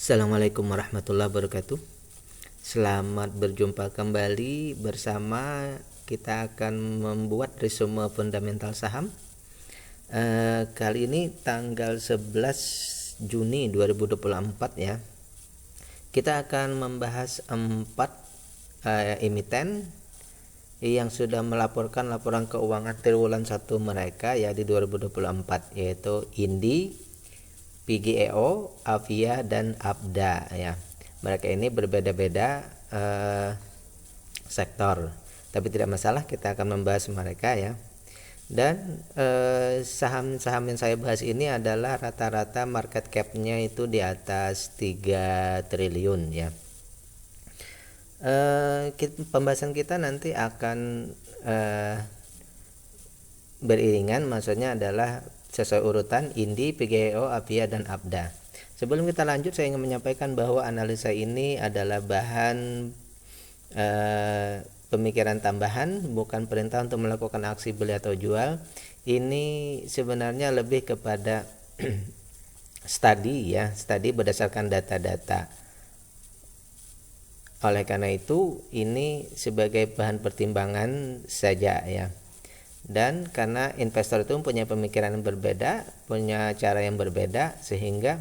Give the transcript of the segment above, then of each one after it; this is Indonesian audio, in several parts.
Assalamualaikum warahmatullahi wabarakatuh. Selamat berjumpa kembali bersama kita akan membuat resume fundamental saham. Kali ini tanggal 11 Juni 2024 ya. Kita akan membahas 4 emiten yang sudah melaporkan laporan keuangan triwulan 1 mereka ya di 2024, yaitu Indi, PGEO, Avia, dan Abda ya. Mereka ini berbeda-beda sektor, tapi tidak masalah, kita akan membahas mereka ya. Dan saham-saham yang saya bahas ini adalah rata-rata market cap-nya itu di atas 3 triliun ya. Pembahasan kita nanti akan beriringan, maksudnya adalah sesuai urutan Indi, PGEO, Avia, dan Abda. Sebelum kita lanjut, saya ingin menyampaikan bahwa analisa ini adalah bahan pemikiran tambahan, bukan perintah untuk melakukan aksi beli atau jual. Ini sebenarnya lebih kepada studi berdasarkan data-data. Oleh karena itu, ini sebagai bahan pertimbangan saja ya. Dan karena investor itu punya pemikiran yang berbeda, punya cara yang berbeda, sehingga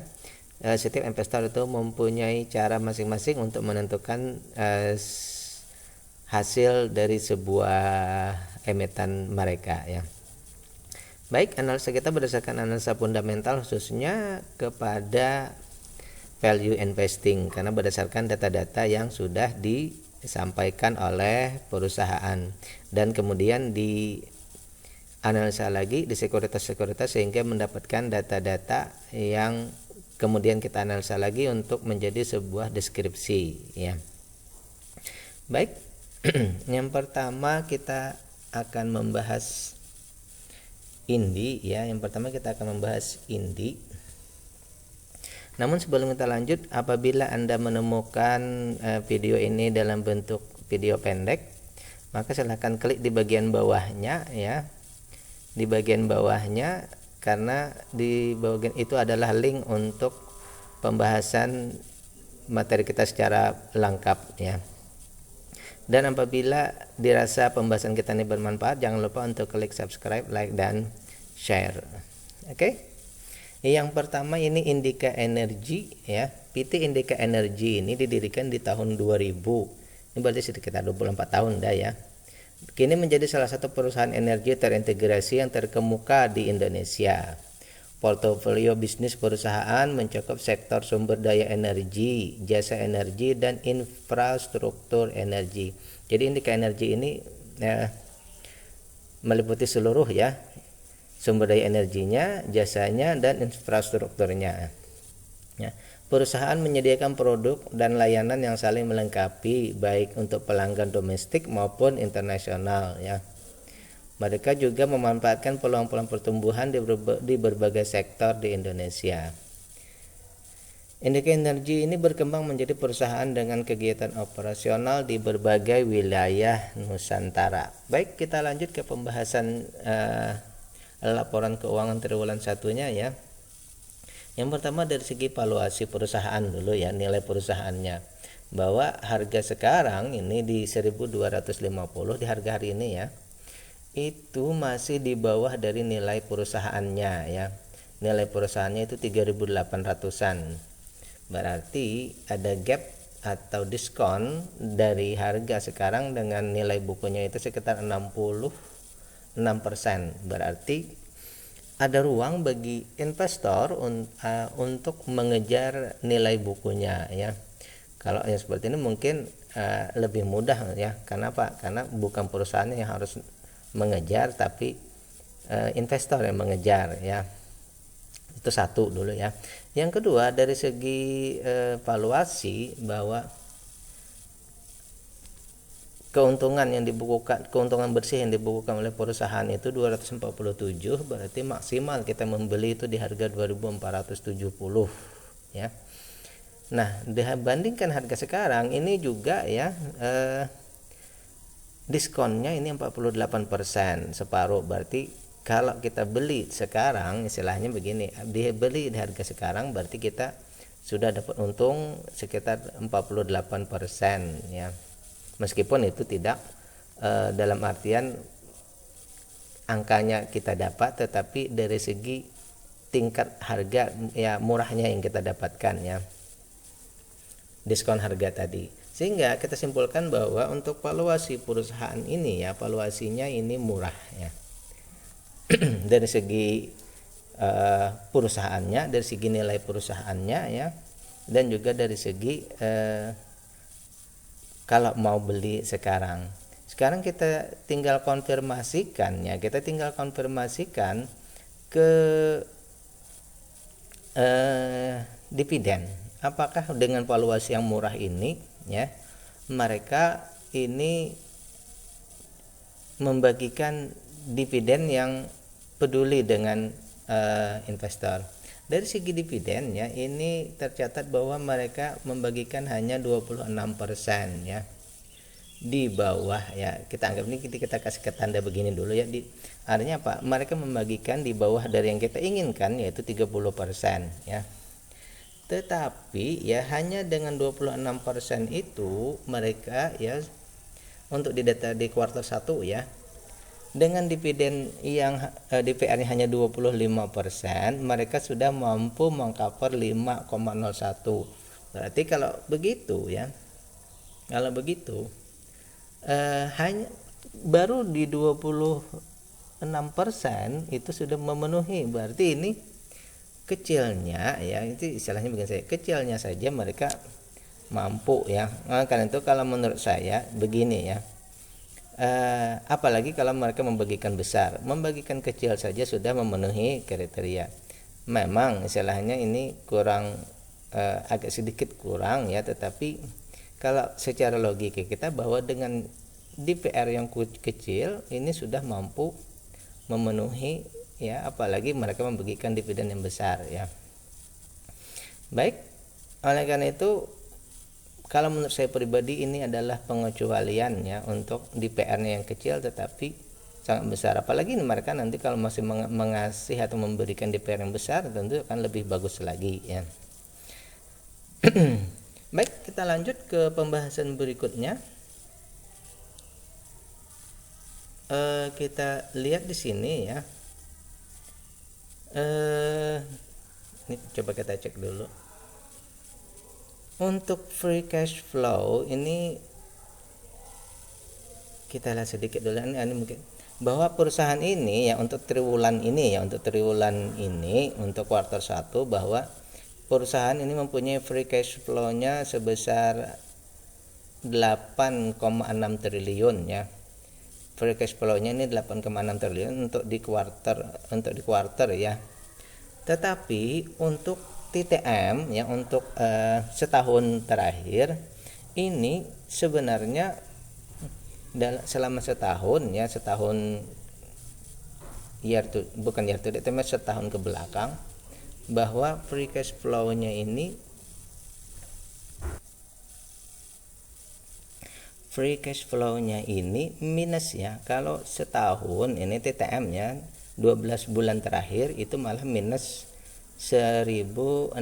setiap investor itu mempunyai cara masing-masing untuk menentukan hasil dari sebuah emiten mereka ya. Baik, analisa kita berdasarkan analisa fundamental, khususnya kepada value investing, karena berdasarkan data-data yang sudah disampaikan oleh perusahaan dan kemudian di analisa lagi di sekuritas-sekuritas sehingga mendapatkan data-data yang kemudian kita analisa lagi untuk menjadi sebuah deskripsi ya. Baik, yang pertama kita akan membahas Indi ya. Yang pertama kita akan membahas Indi. Namun sebelum kita lanjut, apabila Anda menemukan video ini dalam bentuk video pendek, maka silahkan klik di bagian bawahnya ya. Di bagian bawahnya, karena di bagian itu adalah link untuk pembahasan materi kita secara lengkap ya. Dan apabila dirasa pembahasan kita ini bermanfaat, jangan lupa untuk klik subscribe, like, dan share. Oke. Yang pertama ini Indika Energy ya. PT Indika Energy ini didirikan di tahun 2000. Ini berarti sekitar 24 tahun dah ya. Kini menjadi salah satu perusahaan energi terintegrasi yang terkemuka di Indonesia. Portofolio bisnis perusahaan mencakup sektor sumber daya energi, jasa energi, dan infrastruktur energi. Jadi Indika Energy ini meliputi seluruh ya, sumber daya energinya, jasanya, dan infrastrukturnya. Ya. Perusahaan menyediakan produk dan layanan yang saling melengkapi, baik untuk pelanggan domestik maupun internasional ya. Mereka juga memanfaatkan peluang-peluang pertumbuhan di berbagai sektor di Indonesia. Indika Energy ini berkembang menjadi perusahaan dengan kegiatan operasional di berbagai wilayah Nusantara. Baik, kita lanjut ke pembahasan laporan keuangan triwulan 1-nya ya. Yang pertama dari segi valuasi perusahaan dulu ya, nilai perusahaannya. Bahwa harga sekarang ini di 1.250 di harga hari ini ya. Itu masih di bawah dari nilai perusahaannya ya. Nilai perusahaannya itu 3.800-an. Berarti ada gap atau diskon dari harga sekarang dengan nilai bukunya itu sekitar 66%. Berarti ada ruang bagi investor untuk mengejar nilai bukunya ya. Kalau yang seperti ini mungkin lebih mudah ya. Karena apa? Karena bukan perusahaan yang harus mengejar, tapi investor yang mengejar ya. Itu satu dulu ya. Yang kedua dari segi valuasi, bahwa keuntungan yang dibukukan, keuntungan bersih yang dibukukan oleh perusahaan itu 247, berarti maksimal kita membeli itu di harga 2.470 ya. Nah, dibandingkan harga sekarang ini juga ya, diskonnya ini 48%, separuh. Berarti kalau kita beli sekarang, istilahnya begini, dibeli di harga sekarang berarti kita sudah dapat untung sekitar 48% ya. Meskipun itu tidak dalam artian angkanya kita dapat, tetapi dari segi tingkat harga ya murahnya yang kita dapatkan ya, diskon harga tadi. Sehingga kita simpulkan bahwa untuk valuasi perusahaan ini ya, valuasinya ini murah ya. Dari segi perusahaannya, dari segi nilai perusahaannya ya, dan juga dari segi kalau mau beli sekarang kita tinggal konfirmasikan ya, kita tinggal konfirmasikan ke dividen, apakah dengan valuasi yang murah ini ya mereka ini membagikan dividen yang peduli dengan investor. Dari segi dividen ya, ini tercatat bahwa mereka membagikan hanya 26% ya, di bawah ya, kita anggap ini kita kasih ke tanda begini dulu ya, artinya apa, mereka membagikan di bawah dari yang kita inginkan yaitu 30% ya. Tetapi ya hanya dengan 26% itu mereka ya untuk di data di kuartal 1 ya, dengan dividen yang DPR-nya hanya 25%, mereka sudah mampu mengcover 5,01. Berarti kalau begitu ya, kalau begitu hanya baru di 26% itu sudah memenuhi. Berarti ini kecilnya ya, itu istilahnya begini saya, kecilnya saja mereka mampu ya. Karena itu kalau menurut saya begini ya, apalagi kalau mereka membagikan besar, membagikan kecil saja sudah memenuhi kriteria. Memang istilahnya ini kurang, agak sedikit kurang ya, tetapi kalau secara logika kita bahwa dengan DPR yang kecil ini sudah mampu memenuhi ya, apalagi mereka membagikan dividen yang besar ya. Baik, oleh karena itu kalau menurut saya pribadi ini adalah pengecualian ya untuk DPR-nya yang kecil tetapi sangat besar. Apalagi mereka nanti kalau masih mengasih atau memberikan DPR yang besar tentu akan lebih bagus lagi ya. Baik, kita lanjut ke pembahasan berikutnya. Kita lihat di sini ya. Ini coba kita cek dulu. Untuk free cash flow ini kita lihat sedikit dulu, ini mungkin bahwa perusahaan ini ya untuk triwulan ini ya, untuk kuartal 1 bahwa perusahaan ini mempunyai free cash flow-nya sebesar 8,6 triliun ya. Free cash flow-nya ini 8,6 triliun untuk di kuartal ya. Tetapi untuk TTM ya, untuk setahun terakhir ini sebenarnya selama setahun ya, setahun setahun ke belakang, bahwa free cash flow-nya ini minus ya. Kalau setahun ini TTM ya 12 bulan terakhir itu malah minus Rp1.682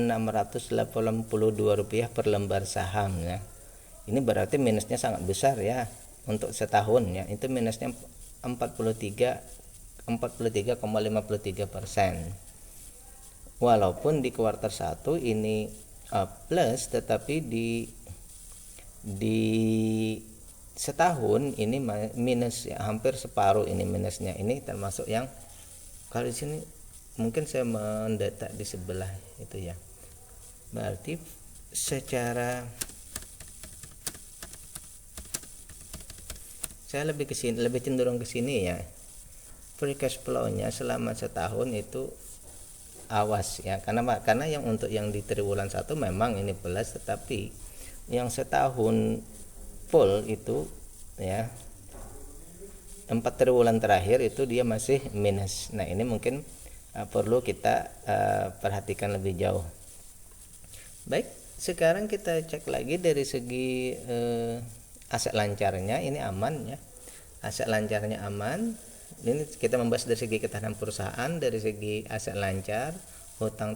per lembar saham ya. Ini berarti minusnya sangat besar ya untuk setahun ya. Itu minusnya 43,53%. Walaupun di kuartal 1 ini plus, tetapi di setahun ini minus ya, hampir separuh ini minusnya. Ini termasuk yang kalau di sini mungkin saya mendata di sebelah itu ya. Berarti secara saya lebih cenderung ke sini ya. Free cash flow-nya selama setahun itu awas ya, karena yang untuk yang di triwulan 1 memang ini plus, tetapi yang setahun full itu ya 4 triwulan terakhir itu dia masih minus. Nah, ini mungkin perlu kita perhatikan lebih jauh. Baik, sekarang kita cek lagi dari segi aset lancarnya, ini aman ya. Aset lancarnya aman. Ini kita membahas dari segi ketahanan perusahaan, dari segi aset lancar, hutang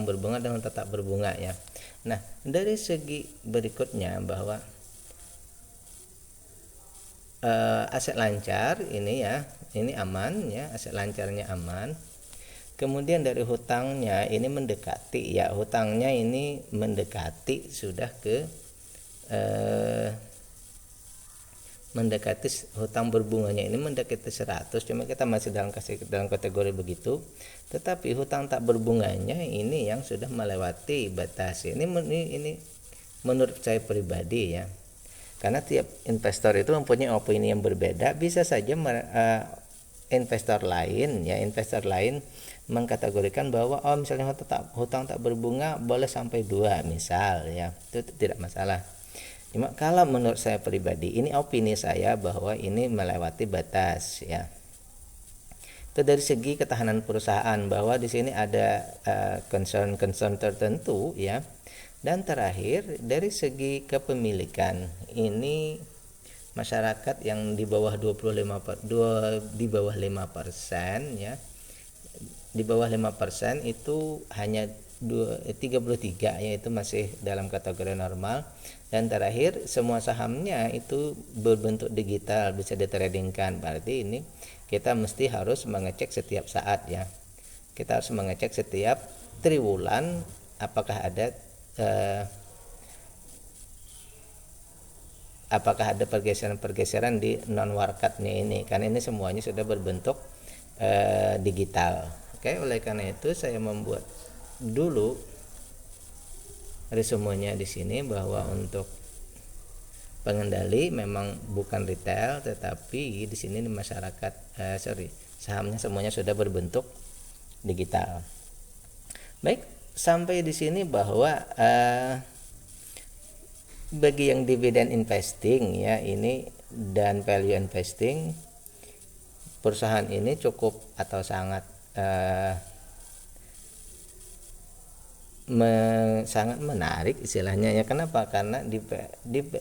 berbunga dan hutang tak berbunga ya. Nah, dari segi berikutnya bahwa aset lancar ini ya, ini aman ya, aset lancarnya aman. Kemudian dari hutangnya ini mendekati ya, hutangnya ini mendekati sudah ke mendekati hutang berbunganya ini mendekati 100, cuma kita masih dalam kategori begitu. Tetapi hutang tak berbunganya ini yang sudah melewati batas. Ini menurut saya pribadi ya. Karena tiap investor itu mempunyai opini yang berbeda. Bisa saja investor lain mengkategorikan bahwa misalnya hutang tak berbunga boleh sampai 2 misal ya, itu tidak masalah. Cuma kalau menurut saya pribadi, ini opini saya bahwa ini melewati batas ya. Itu dari segi ketahanan perusahaan, bahwa di sini ada concern tertentu ya. Dan terakhir dari segi kepemilikan, ini masyarakat yang di bawah 5% ya. Di bawah 5% itu hanya 33, yaitu masih dalam kategori normal. Dan terakhir semua sahamnya itu berbentuk digital, bisa ditradingkan. Berarti ini kita mesti harus mengecek setiap saat ya. Kita harus mengecek setiap triwulan apakah ada pergeseran di non warkatnya ini, karena ini semuanya sudah berbentuk digital. Oke, oleh karena itu saya membuat dulu resumenya di sini bahwa untuk pengendali memang bukan retail, tetapi di sini di masyarakat sahamnya semuanya sudah berbentuk digital. Baik, sampai di sini bahwa bagi yang dividend investing ya ini dan value investing, perusahaan ini cukup atau sangat sangat menarik istilahnya ya. Kenapa? Karena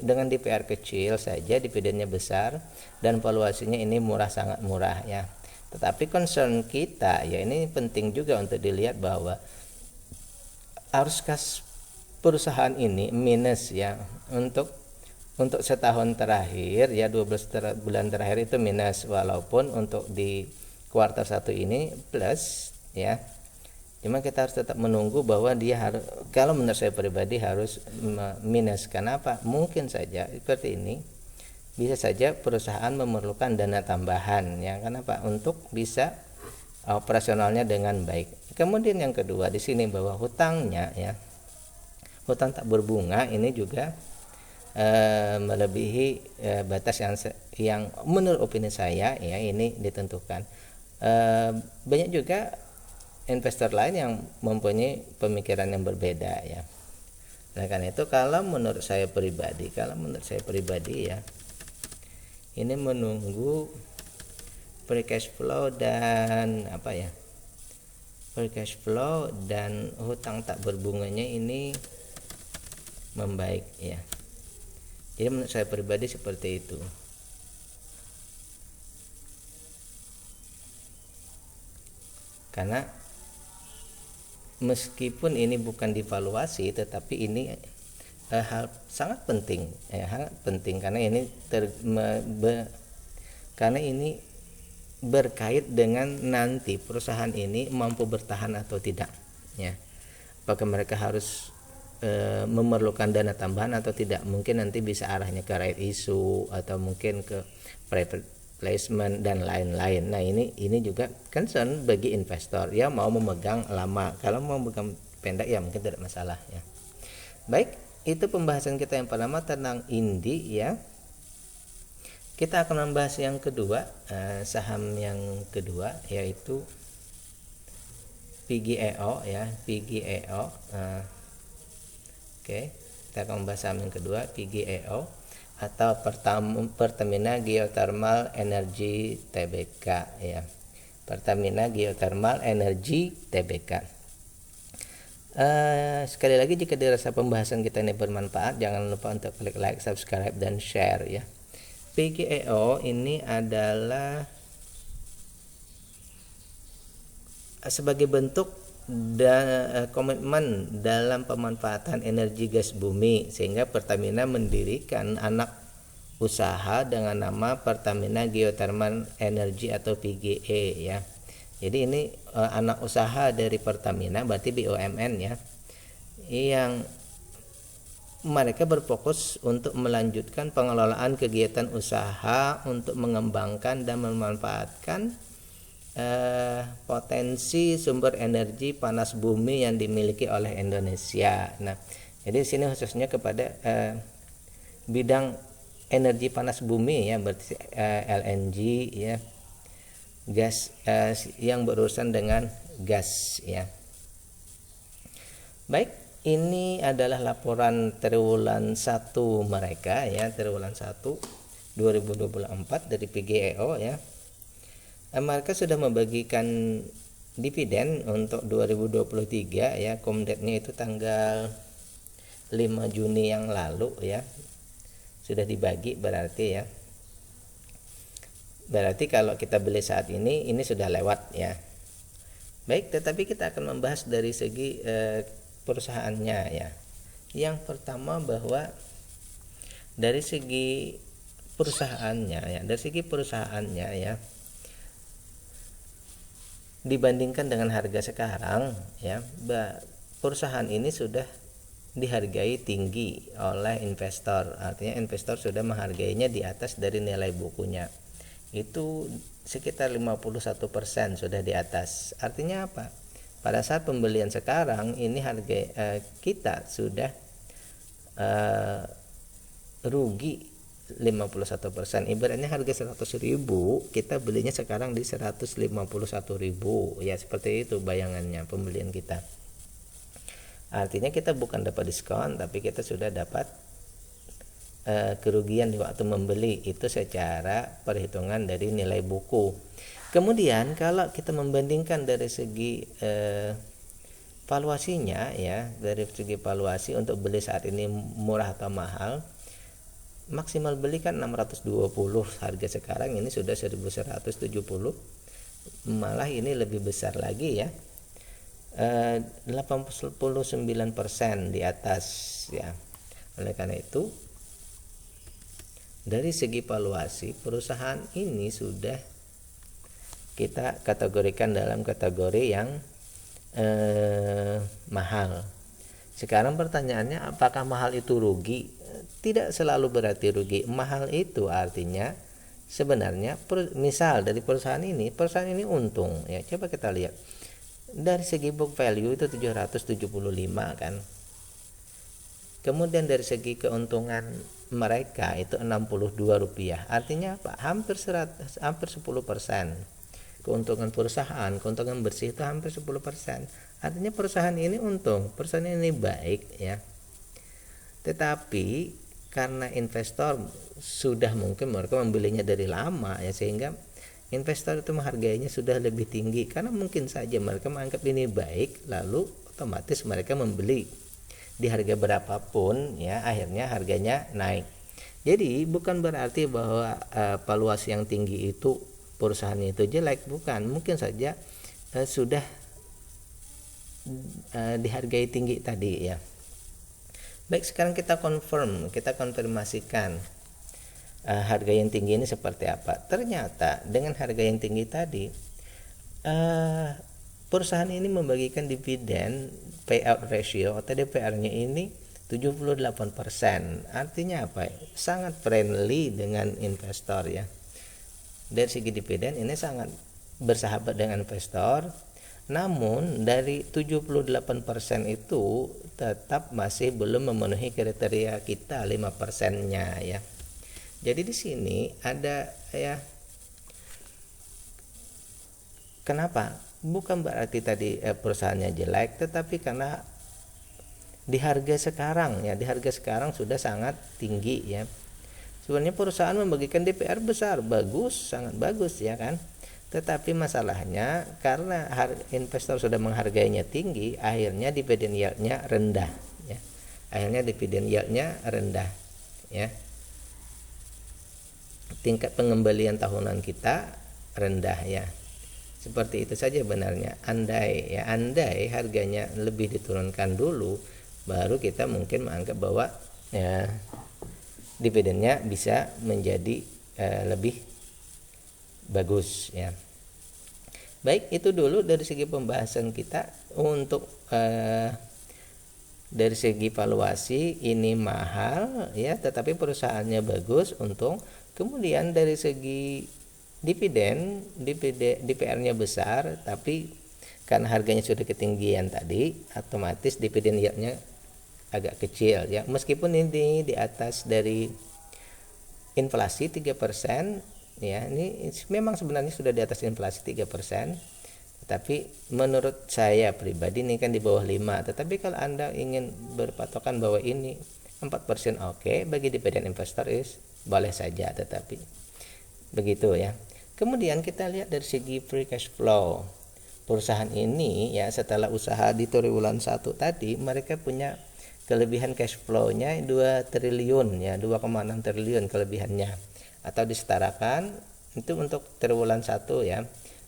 dengan DPR kecil saja dividennya besar dan valuasinya ini sangat murah ya. Tetapi concern kita ya, ini penting juga untuk dilihat bahwa haruskah perusahaan ini minus ya untuk setahun terakhir ya, 12 bulan terakhir itu minus, walaupun untuk di kuartal 1 ini plus ya. Cuma kita harus tetap menunggu bahwa dia harus, kalau menurut saya pribadi harus minus. Kenapa? Mungkin saja seperti ini, bisa saja perusahaan memerlukan dana tambahan ya. Kenapa? Untuk bisa operasionalnya dengan baik. Kemudian yang kedua di sini bahwa hutangnya ya, hutang tak berbunga ini juga melebihi batas yang menurut opini saya ya ini ditentukan. Banyak juga investor lain yang mempunyai pemikiran yang berbeda ya. Nah, karena itu kalau menurut saya pribadi ya, ini menunggu free cash flow dan free cash flow dan hutang tak berbunganya ini membaik ya. Jadi menurut saya pribadi seperti itu. Karena meskipun ini bukan divaluasi, tetapi ini hal sangat penting ya, sangat penting karena ini karena ini berkait dengan nanti perusahaan ini mampu bertahan atau tidak ya. Apakah mereka harus memerlukan dana tambahan atau tidak. Mungkin nanti bisa arahnya ke right issue atau mungkin ke private placement dan lain-lain. Nah, ini juga concern bagi investor ya, mau memegang lama. Kalau mau memegang pendek ya mungkin tidak masalah ya. Baik, itu pembahasan kita yang pertama tentang INDI ya. Kita akan membahas yang kedua, saham yang kedua yaitu PGEO ya, PGEO. Oke, kita akan membahas saham yang kedua, PGEO atau Pertamina Geothermal Energy Tbk ya. Pertamina Geothermal Energy Tbk. Sekali lagi, jika dirasa pembahasan kita ini bermanfaat, jangan lupa untuk klik like, subscribe dan share ya. PGEO ini adalah sebagai bentuk komitmen dalam pemanfaatan energi gas bumi, sehingga Pertamina mendirikan anak usaha dengan nama Pertamina Geothermal Energy atau PGE ya. Jadi ini anak usaha dari Pertamina, berarti BUMN ya, yang mereka berfokus untuk melanjutkan pengelolaan kegiatan usaha untuk mengembangkan dan memanfaatkan potensi sumber energi panas bumi yang dimiliki oleh Indonesia. Nah, jadi di sini khususnya kepada bidang energi panas bumi ya, berarti LNG ya, gas yang berurusan dengan gas ya. Baik, ini adalah laporan triwulan 1 mereka ya, triwulan 1 2024 dari PGEO ya. Mereka sudah membagikan dividen untuk 2023 ya, komdetnya itu tanggal 5 Juni yang lalu ya, sudah dibagi berarti ya. Berarti kalau kita beli saat ini sudah lewat ya. Baik, tetapi kita akan membahas dari segi perusahaannya ya. Yang pertama bahwa dari segi perusahaannya ya, dibandingkan dengan harga sekarang ya, perusahaan ini sudah dihargai tinggi oleh investor. Artinya investor sudah menghargainya di atas dari nilai bukunya. Itu sekitar 51% sudah di atas. Artinya apa? Pada saat pembelian sekarang ini harga kita sudah rugi 51%. Ibaratnya harga 100.000, kita belinya sekarang di 151.000 ya, seperti itu bayangannya pembelian kita. Artinya kita bukan dapat diskon, tapi kita sudah dapat kerugian di waktu membeli, itu secara perhitungan dari nilai buku. Kemudian kalau kita membandingkan dari segi valuasinya ya, dari segi valuasi untuk beli saat ini murah atau mahal, maksimal beli kan 620, harga sekarang ini sudah 1170, malah ini lebih besar lagi ya, 89% di atas ya. Oleh karena itu dari segi valuasi perusahaan ini sudah kita kategorikan dalam kategori yang mahal. Sekarang pertanyaannya, apakah mahal itu rugi? Tidak selalu berarti rugi. Mahal itu artinya sebenarnya misal dari perusahaan ini untung ya. Coba kita lihat dari segi book value itu 775 kan. Kemudian dari segi keuntungan mereka itu 62 rupiah. Artinya apa? Hampir 10%. Keuntungan perusahaan, keuntungan bersih itu hampir 10%. Artinya perusahaan ini untung, perusahaan ini baik ya. Tetapi karena investor sudah mungkin mereka membelinya dari lama ya, sehingga investor itu menghargainya sudah lebih tinggi, karena mungkin saja mereka menganggap ini baik, lalu otomatis mereka membeli di harga berapapun ya, akhirnya harganya naik. Jadi bukan berarti bahwa valuasi yang tinggi itu perusahaannya itu jelek, bukan. Mungkin saja sudah dihargai tinggi tadi ya. Baik, sekarang kita konfirmasikan harga yang tinggi ini seperti apa. Ternyata dengan harga yang tinggi tadi, perusahaan ini membagikan dividen payout ratio atau DPR-nya ini 78%. Artinya apa? Sangat friendly dengan investor ya. Dari segi dividen ini sangat bersahabat dengan investor. Namun dari 78% itu tetap masih belum memenuhi kriteria kita 5%-nya ya. Jadi di sini ada ya, kenapa? Bukan berarti tadi perusahaannya jelek, tetapi karena di harga sekarang ya, di harga sekarang sudah sangat tinggi ya. Sebenarnya perusahaan membagikan DPR besar, bagus, sangat bagus ya kan. Tetapi masalahnya karena investor sudah menghargainya tinggi, akhirnya dividen yield-nya rendah ya. Akhirnya dividen yield-nya rendah ya. Tingkat pengembalian tahunan kita rendah ya. Seperti itu saja benarnya. Andai harganya lebih diturunkan dulu, baru kita mungkin menganggap bahwa ya, dividennya bisa menjadi lebih bagus ya. Baik, itu dulu dari segi pembahasan kita untuk dari segi valuasi ini mahal ya, tetapi perusahaannya bagus, untung. Kemudian dari segi dividen DPR-nya besar, tapi karena harganya sudah ketinggian tadi, otomatis dividen yield-nya agak kecil ya. Meskipun ini di atas dari inflasi 3% ya, ini memang sebenarnya sudah di atas inflasi 3%. Tapi menurut saya pribadi ini kan di bawah 5. Tetapi kalau Anda ingin berpatokan bahwa ini 4%, oke, bagi dividen investor boleh saja, tetapi begitu ya. Kemudian kita lihat dari segi free cash flow. Perusahaan ini ya, setelah usaha di triwulan 1 tadi, mereka punya kelebihan cash flow-nya 2 triliun ya, 2,6 triliun kelebihannya, atau disetarakan itu untuk triwulan 1 ya.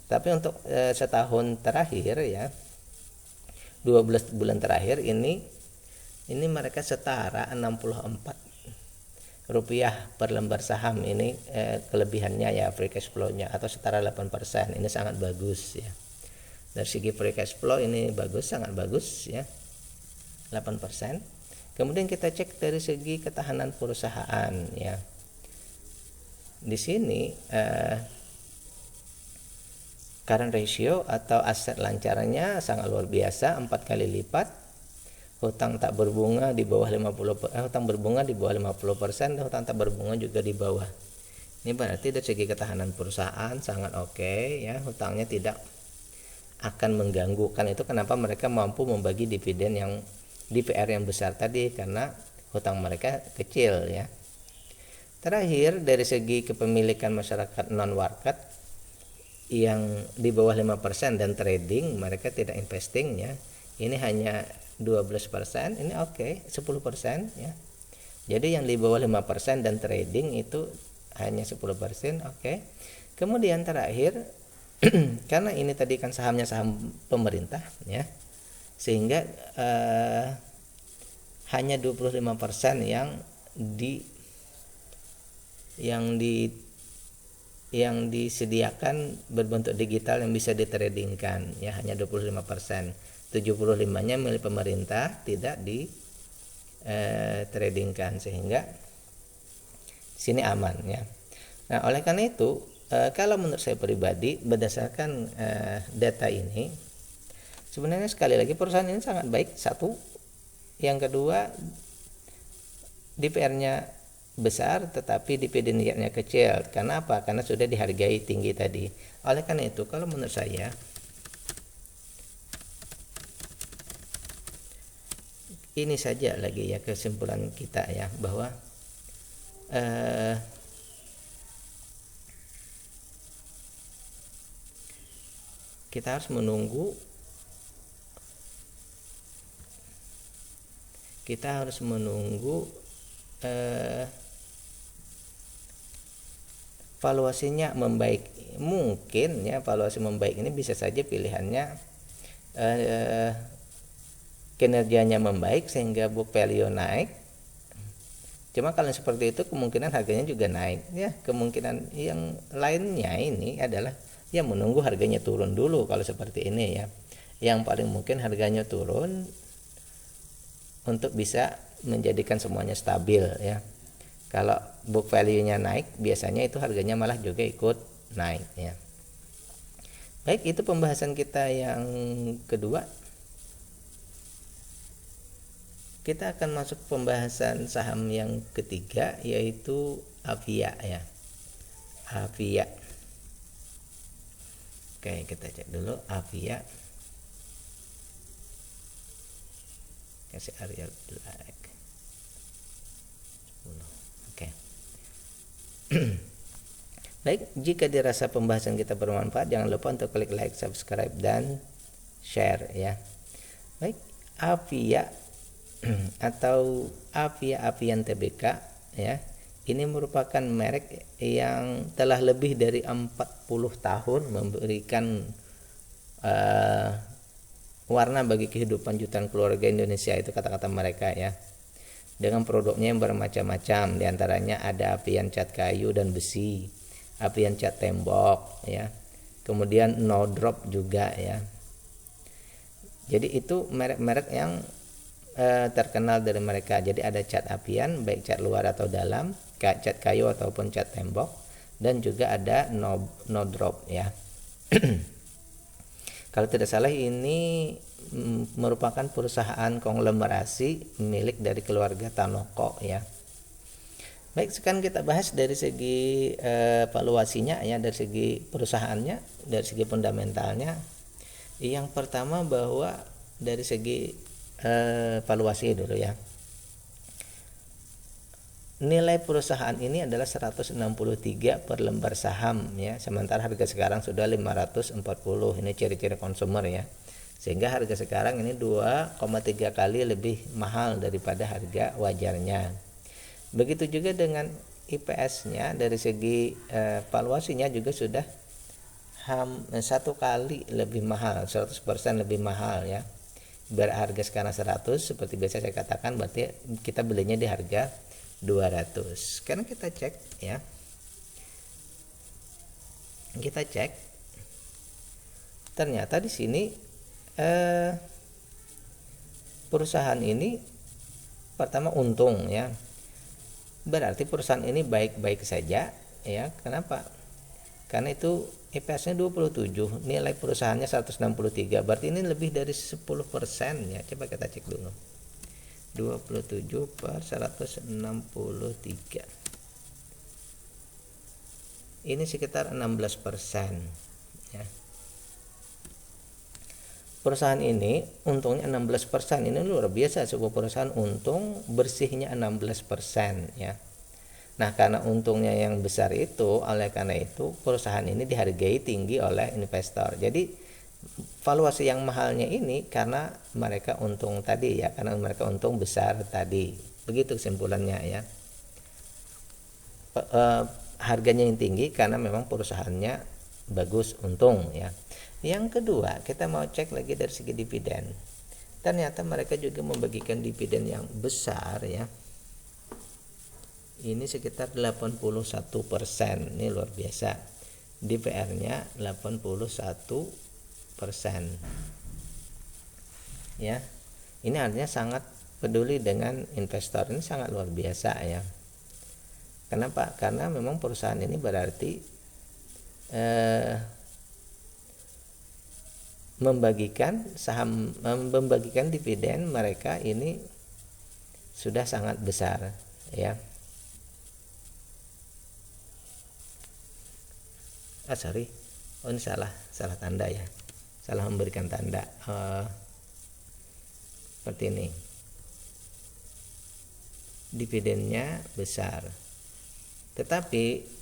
Tapi untuk setahun terakhir ya, 12 bulan terakhir ini mereka setara 64 rupiah per lembar saham. Ini kelebihannya ya, free cash flow-nya, atau setara 8%. Ini sangat bagus ya. Dari segi free cash flow ini bagus, sangat bagus ya, 8%. Kemudian kita cek dari segi ketahanan perusahaan ya. Di sini current ratio atau aset lancarnya sangat luar biasa, 4 kali lipat. Hutang tak berbunga di bawah 50%, hutang berbunga di bawah 50%, dan hutang tak berbunga juga di bawah. Ini berarti dari segi ketahanan perusahaan sangat oke ya, hutangnya tidak akan mengganggu. Kan itu kenapa mereka mampu membagi dividen yang DPR yang besar tadi, karena hutang mereka kecil ya. Terakhir, dari segi kepemilikan masyarakat non-market yang di bawah 5% dan trading, mereka tidak investing ya. Ini hanya 12%, ini oke, 10% ya. Jadi yang di bawah 5% dan trading itu hanya 10%, oke. Kemudian terakhir, karena ini tadi kan sahamnya saham pemerintah ya, sehingga hanya 25% yang disediakan berbentuk digital yang bisa ditradingkan ya, hanya 25%. 75-nya milik pemerintah, tidak di tradingkan, sehingga sini aman ya. Nah, oleh karena itu kalau menurut saya pribadi, berdasarkan data ini, sebenarnya sekali lagi perusahaan ini sangat baik, satu. Yang kedua, DPR-nya besar tetapi dividen yield-nya kecil. Karena apa? Karena sudah dihargai tinggi tadi. Oleh karena itu, kalau menurut saya, ini saja lagi ya kesimpulan kita ya, bahwa kita harus menunggu valuasinya membaik. Mungkin ya, valuasi membaik ini bisa saja pilihannya kinerjanya membaik sehingga book value naik. Cuma kalau seperti itu kemungkinan harganya juga naik ya. Kemungkinan yang lainnya ini adalah ya menunggu harganya turun dulu. Kalau seperti ini ya, yang paling mungkin harganya turun untuk bisa menjadikan semuanya stabil ya. Kalau book value-nya naik, biasanya itu harganya malah juga ikut naik ya. Baik, itu pembahasan kita yang kedua. Kita akan masuk pembahasan saham yang ketiga, yaitu Avia ya. Avia. Oke, kita cek dulu Avia. Kasih area black 10. Oke. Baik, jika dirasa pembahasan kita bermanfaat, jangan lupa untuk klik like, subscribe, dan share ya. Baik, Avia atau Avia Avian Tbk ya. Ini merupakan merek yang telah lebih dari 40 tahun memberikan warna bagi kehidupan jutaan keluarga Indonesia, itu kata-kata mereka ya. Dengan produknya yang bermacam-macam, diantaranya ada apian cat kayu dan besi, apian cat tembok ya, kemudian no drop juga ya. Jadi itu merek-merek yang terkenal dari mereka. Jadi ada cat apian baik cat luar atau dalam, cat kayu ataupun cat tembok, dan juga ada no drop ya. Kalau tidak salah ini merupakan perusahaan konglomerasi milik dari keluarga Tanoko ya. Baik, sekarang kita bahas dari segi valuasinya ya, dari segi perusahaannya, dari segi fundamentalnya. Yang pertama bahwa dari segi valuasi dulu ya. Nilai perusahaan ini adalah 163 per lembar saham ya, sementara harga sekarang sudah 540. Ini ciri-ciri konsumer ya. Sehingga harga sekarang ini 2,3 kali lebih mahal daripada harga wajarnya. Begitu juga dengan IPS-nya, dari segi valuasinya juga sudah 1 kali lebih mahal, 100% lebih mahal ya. Biar harga sekarang 100, seperti biasa saya katakan, berarti kita belinya di harga 200. Sekarang kita cek ya. Kita cek. Ternyata di sini perusahaan ini pertama untung ya. Berarti perusahaan ini baik-baik saja ya. Kenapa? Karena itu IPS-nya 27, nilai perusahaannya 163. Berarti ini lebih dari 10% ya. Coba kita cek dulu. 27 per 163, ini sekitar 16% ya. Perusahaan ini untungnya 16%, ini luar biasa. Sebuah perusahaan untung bersihnya 16% ya. Nah, karena untungnya yang besar itu, oleh karena itu perusahaan ini dihargai tinggi oleh investor. Jadi valuasi yang mahalnya ini karena mereka untung tadi ya, karena mereka untung besar tadi. Begitu kesimpulannya ya. Harganya yang tinggi karena memang perusahaannya bagus, untung ya. Yang kedua, kita mau cek lagi dari segi dividen. Ternyata mereka juga membagikan dividen yang besar ya. Ini sekitar 81%. Ini luar biasa. DPR-nya 81% ya. Ini artinya sangat peduli dengan investor. Ini sangat luar biasa ya. Kenapa? Karena memang perusahaan ini berarti membagikan saham, membagikan dividen mereka ini sudah sangat besar ya. Oh ini salah tanda ya, salah memberikan tanda. Seperti ini, dividennya besar, tetapi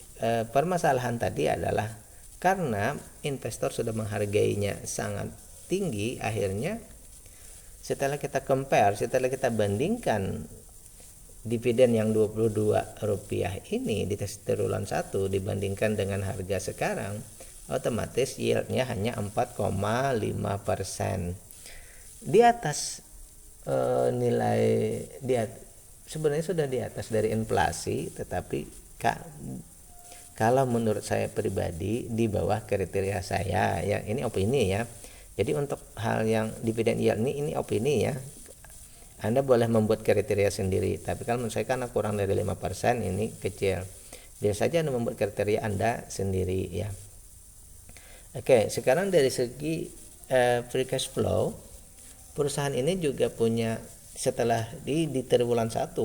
permasalahan tadi adalah karena investor sudah menghargainya sangat tinggi, akhirnya setelah kita compare, setelah kita bandingkan dividen yang Rp22 ini di triwulan 1 dibandingkan dengan harga sekarang, otomatis yieldnya hanya 4,5%. Di atas nilai sebenarnya sudah di atas dari inflasi, tetapi kalau menurut saya pribadi di bawah kriteria saya ya. Ini opini ya. Jadi untuk hal yang dividen yield ini opini ya. Anda boleh membuat kriteria sendiri, tapi kalau menurut saya karena kurang dari 5% ini kecil. Biasa saja Anda membuat kriteria Anda sendiri ya. Oke, sekarang dari segi free cash flow, perusahaan ini juga punya, setelah di triwulan 1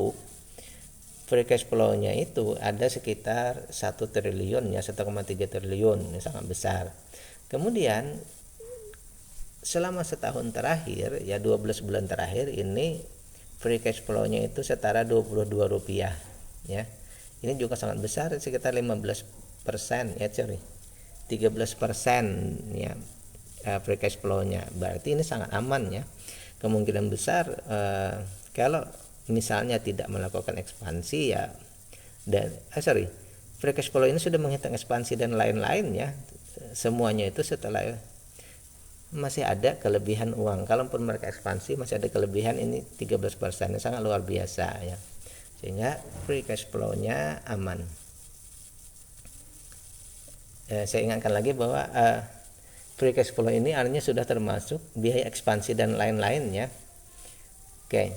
free cash flow-nya itu ada sekitar 1 triliun ya, 1,3 triliun, ini sangat besar. Kemudian selama setahun terakhir ya, 12 bulan terakhir ini free cash flow-nya itu setara Rp22 ya. Ini juga sangat besar, sekitar 15% ya, 13% ya free cash flow-nya. Berarti ini sangat aman ya. Kemungkinan besar kalau misalnya tidak melakukan ekspansi ya, dan free cash flow ini sudah menghitung ekspansi dan lain-lain ya, semuanya itu setelah masih ada kelebihan uang. Kalaupun mereka ekspansi masih ada kelebihan ini 13%, sangat luar biasa ya. Sehingga free cash flow-nya aman. Saya ingatkan lagi bahwa free cash flow ini artinya sudah termasuk biaya ekspansi dan lain-lainnya. Oke.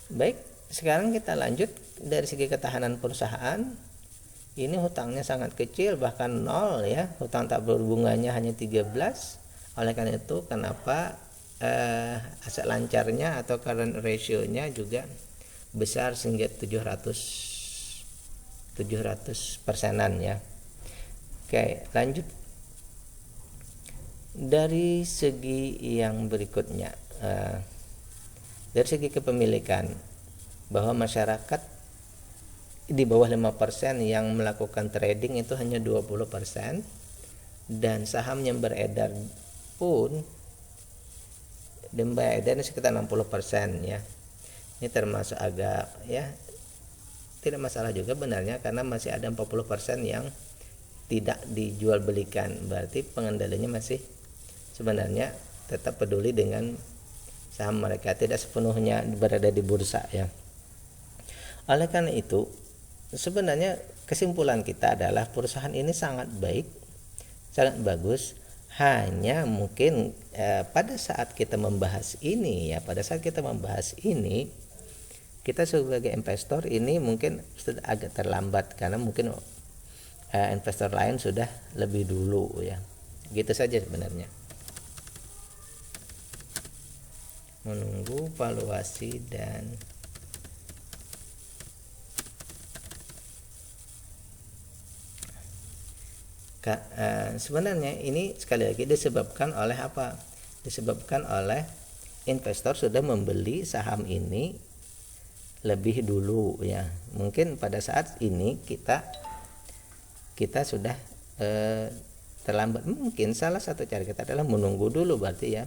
Baik, sekarang kita lanjut dari segi ketahanan perusahaan. Ini hutangnya sangat kecil, bahkan 0 ya. Hutang tak berbunganya hanya 13. Oleh karena itu kenapa aset lancarnya atau current ratio-nya juga besar sehingga 700%-an ya. Oke, lanjut. Dari segi yang berikutnya, dari segi kepemilikan, bahwa masyarakat di bawah 5% yang melakukan trading itu hanya 20%, dan saham yang beredar pun beredar sekitar 60% ya. Ini termasuk agak ya tidak masalah juga benarnya, karena masih ada 40% yang tidak dijual belikan. Berarti pengendalinya masih sebenarnya tetap peduli dengan saham mereka, tidak sepenuhnya berada di bursa ya. Oleh karena itu sebenarnya kesimpulan kita adalah perusahaan ini sangat baik, sangat bagus. Hanya mungkin pada saat kita membahas ini kita sebagai investor ini mungkin sudah agak terlambat, karena mungkin investor lain sudah lebih dulu ya. Gitu saja sebenarnya. Menunggu valuasi dan sebenarnya ini sekali lagi disebabkan oleh apa? Disebabkan oleh investor sudah membeli saham ini lebih dulu ya. Mungkin pada saat ini kita sudah terlambat. Mungkin salah satu cara kita adalah menunggu dulu, berarti ya,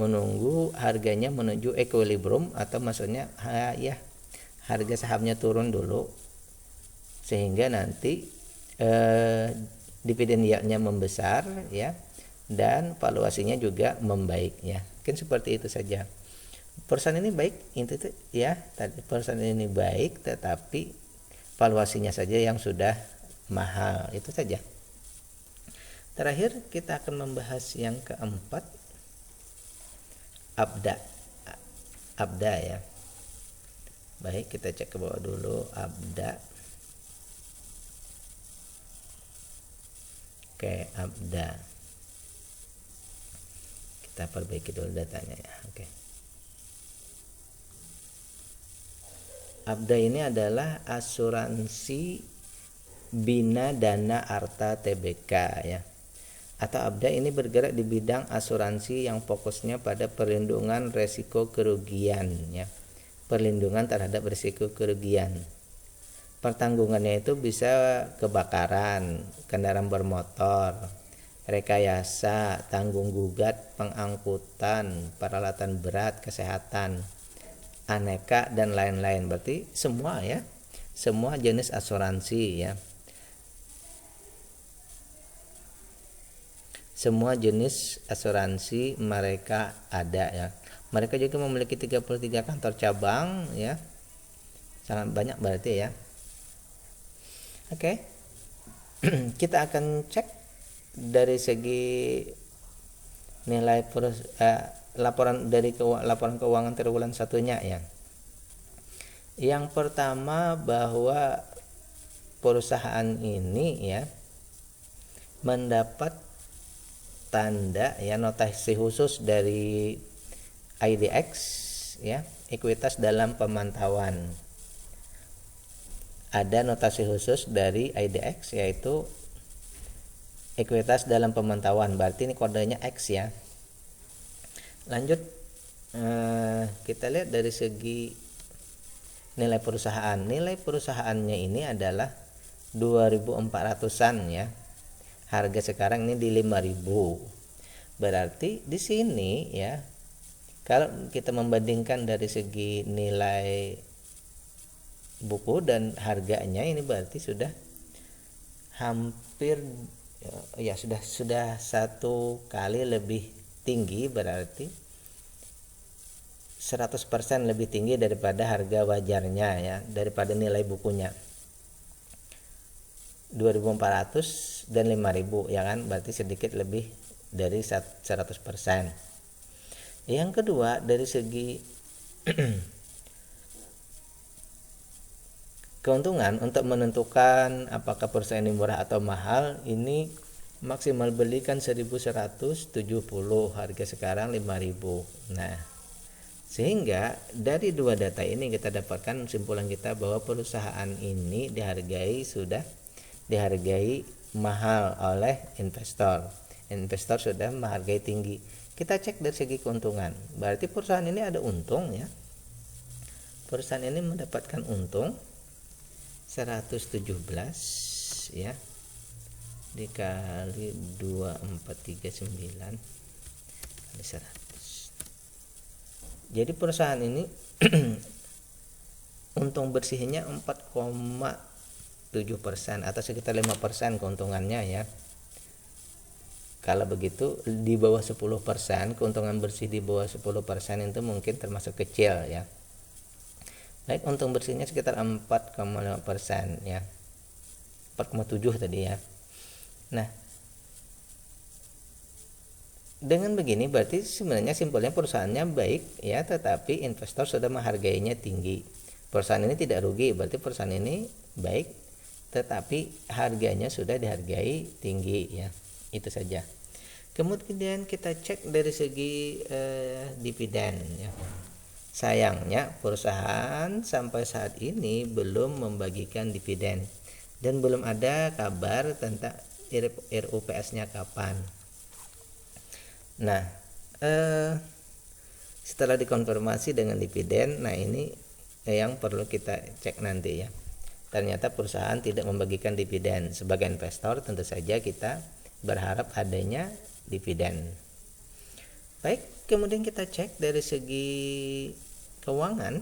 menunggu harganya menuju equilibrium, atau maksudnya ya harga sahamnya turun dulu sehingga nanti dividen yield-nya membesar ya, dan valuasinya juga membaik ya. Mungkin seperti itu saja. Perusahaan ini baik itu ya, tadi perusahaan ini baik, tetapi valuasinya saja yang sudah mahal. Itu saja. Terakhir kita akan membahas yang keempat, Abda ya. Baik, kita cek ke bawah dulu Abda. Oke, Abda. Kita perbaiki dulu datanya ya. Oke. Abda ini adalah asuransi Bina Dana Arta Tbk ya. Atau Abda ini bergerak di bidang asuransi yang fokusnya pada perlindungan resiko kerugian ya. Perlindungan terhadap risiko kerugian. Pertanggungannya itu bisa kebakaran, kendaraan bermotor, rekayasa, tanggung gugat, pengangkutan, peralatan berat, kesehatan, aneka dan lain-lain. Berarti semua ya, semua jenis asuransi ya. Semua jenis asuransi mereka ada ya. Mereka juga memiliki 33 kantor cabang ya. Sangat banyak berarti ya. Oke. Kita akan cek dari segi nilai laporan keuangan triwulan satunya ya. Yang pertama, bahwa perusahaan ini ya mendapat tanda ya notasi khusus dari IDX ya, ekuitas dalam pemantauan. Ada notasi khusus dari IDX yaitu ekuitas dalam pemantauan, berarti ini kodenya X ya. Lanjut, kita lihat dari segi nilai perusahaan. Nilai perusahaannya ini adalah 2.400-an ya. Harga sekarang ini di 5.000. Berarti di sini ya, kalau kita membandingkan dari segi nilai buku dan harganya, ini berarti sudah hampir ya sudah 1 kali lebih tinggi, berarti 100% lebih tinggi daripada harga wajarnya ya, daripada nilai bukunya 2.400 dan 5.000 ya kan, berarti sedikit lebih dari 100%. Yang kedua, dari segi keuntungan, untuk menentukan apakah perusahaan ini murah atau mahal, ini maksimal beli kan 1.170, harga sekarang 5.000. Nah, sehingga dari dua data ini kita dapatkan kesimpulan kita bahwa perusahaan ini sudah dihargai mahal oleh investor. Investor sudah menghargai tinggi. Kita cek dari segi keuntungan, berarti perusahaan ini ada untung ya. Perusahaan ini mendapatkan untung 117 ya, dikali 2439 kali 100. Jadi perusahaan ini untung bersihnya 4,7% atau sekitar 5% keuntungannya ya. Kalau begitu di bawah 10%, keuntungan bersih di bawah 10% itu mungkin termasuk kecil ya. Baik, untung bersihnya sekitar 4,5% ya, 4,7 tadi ya. Nah, dengan begini berarti sebenarnya simpelnya perusahaannya baik ya, tetapi investor sudah menghargainya tinggi. Perusahaan ini tidak rugi, berarti perusahaan ini baik, tetapi harganya sudah dihargai tinggi ya. Itu saja. Kemudian kita cek dari segi dividen ya. Sayangnya perusahaan sampai saat ini belum membagikan dividen dan belum ada kabar tentang RUPS-nya kapan. Nah, setelah dikonfirmasi dengan dividen, nah ini yang perlu kita cek nanti ya. Ternyata perusahaan tidak membagikan dividen. Sebagai investor tentu saja kita berharap adanya dividen. Baik, kemudian kita cek dari segi keuangan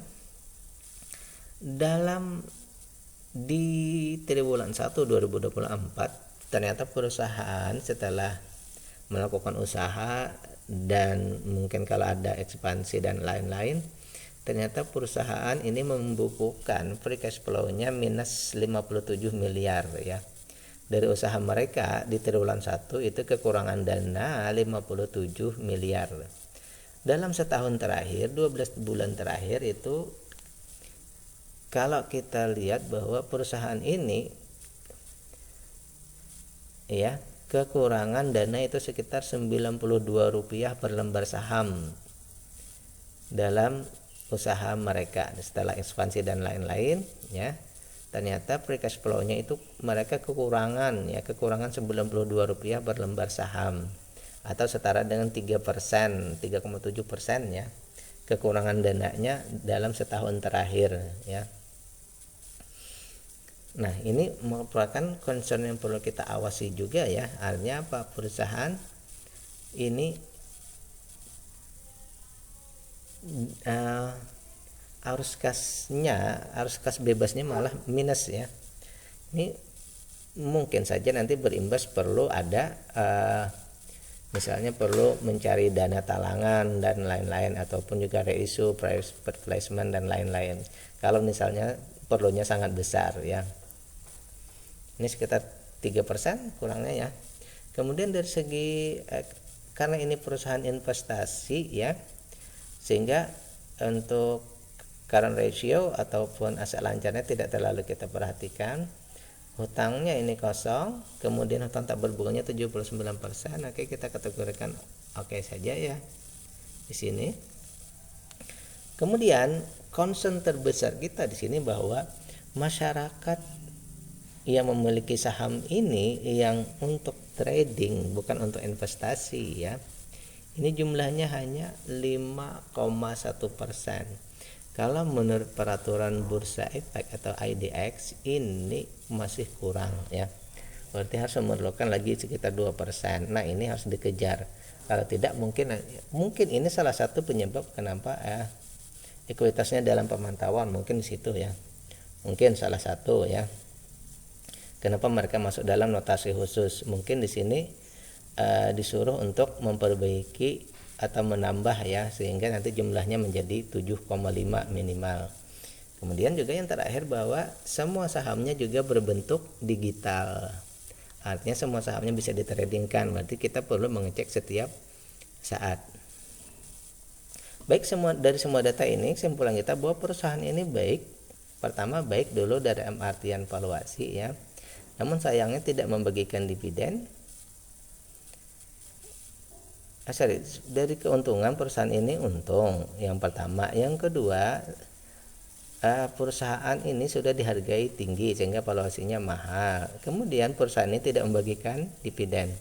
di triwulan 1 2024, ternyata perusahaan setelah melakukan usaha dan mungkin kalau ada ekspansi dan lain-lain, ternyata perusahaan ini membukukan free cash flow-nya minus 57 miliar ya. Dari usaha mereka di triwulan 1 itu kekurangan dana 57 miliar. Dalam setahun terakhir, 12 bulan terakhir itu kalau kita lihat bahwa perusahaan ini ya, kekurangan dana itu sekitar Rp92 per lembar saham dalam usaha mereka setelah ekspansi dan lain-lain ya. Ternyata free cash flow-nya itu mereka kekurangan Rp92 per lembar saham atau setara dengan 3%, 3,7% ya, kekurangan dananya dalam setahun terakhir ya. Nah, ini merupakan concern yang perlu kita awasi juga ya. Artinya apa? Perusahaan ini arus kas bebasnya malah minus ya. Ini mungkin saja nanti berimbas perlu ada misalnya perlu mencari dana talangan dan lain-lain, ataupun juga reissue, private placement dan lain-lain. Kalau misalnya perlunya sangat besar ya. Ini sekitar 3% kurangnya ya. Kemudian dari segi karena ini perusahaan investasi ya, sehingga untuk current ratio ataupun aset lancarnya tidak terlalu kita perhatikan. Hutangnya ini kosong, kemudian hutang tak berbunganya 79%. Oke, kita kategorikan oke saja ya di sini. Kemudian concern terbesar kita di sini bahwa masyarakat yang memiliki saham ini yang untuk trading bukan untuk investasi ya. Ini jumlahnya hanya 5,1%. Kalau menurut peraturan Bursa Efek atau IDX ini masih kurang ya. Berarti harus memerlukan lagi sekitar 2%. Nah, ini harus dikejar. Kalau tidak mungkin ini salah satu penyebab kenapa ekuitasnya dalam pemantauan, mungkin di situ ya. Mungkin salah satu ya. kenapa mereka masuk dalam notasi khusus. Mungkin di sini disuruh untuk memperbaiki atau menambah ya, sehingga nanti jumlahnya menjadi 7,5 minimal. Kemudian juga yang terakhir bahwa semua sahamnya juga berbentuk digital. Artinya semua sahamnya bisa ditradingkan, berarti kita perlu mengecek setiap saat. Baik, dari semua data ini kesimpulan kita bahwa perusahaan ini baik. Pertama, baik dulu dari artian valuasi ya. Namun sayangnya tidak membagikan dividen. Dari keuntungan perusahaan ini untung yang pertama. Yang kedua, perusahaan ini sudah dihargai tinggi sehingga valuasinya mahal. Kemudian perusahaan ini tidak membagikan dividen.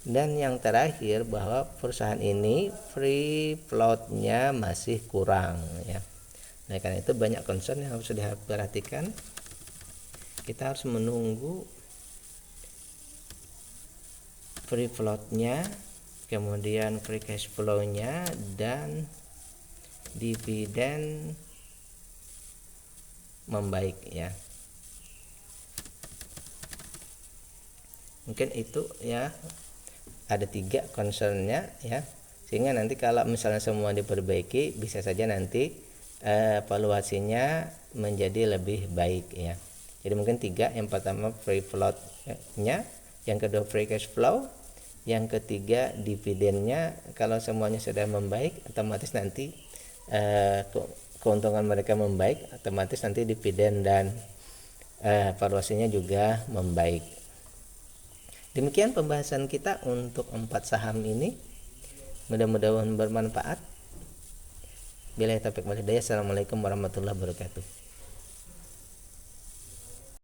Dan yang terakhir bahwa perusahaan ini free float-nya masih kurang ya. Nah, karena itu banyak concern yang harus diperhatikan. Kita harus menunggu free float-nya, kemudian free cash flow-nya, dan dividen membaik ya. Mungkin itu ya, ada 3 concernnya ya, sehingga nanti kalau misalnya semua diperbaiki bisa saja nanti valuasinya menjadi lebih baik ya. Jadi mungkin 3, yang pertama free float-nya, yang kedua free cash flow, yang ketiga dividennya. Kalau semuanya sudah membaik, otomatis nanti keuntungan mereka membaik, otomatis nanti dividen dan valuasinya juga membaik. Demikian pembahasan kita untuk 4 saham ini. Mudah-mudahan bermanfaat. Billahi taufiq wal hidayah. Assalamualaikum warahmatullahi wabarakatuh.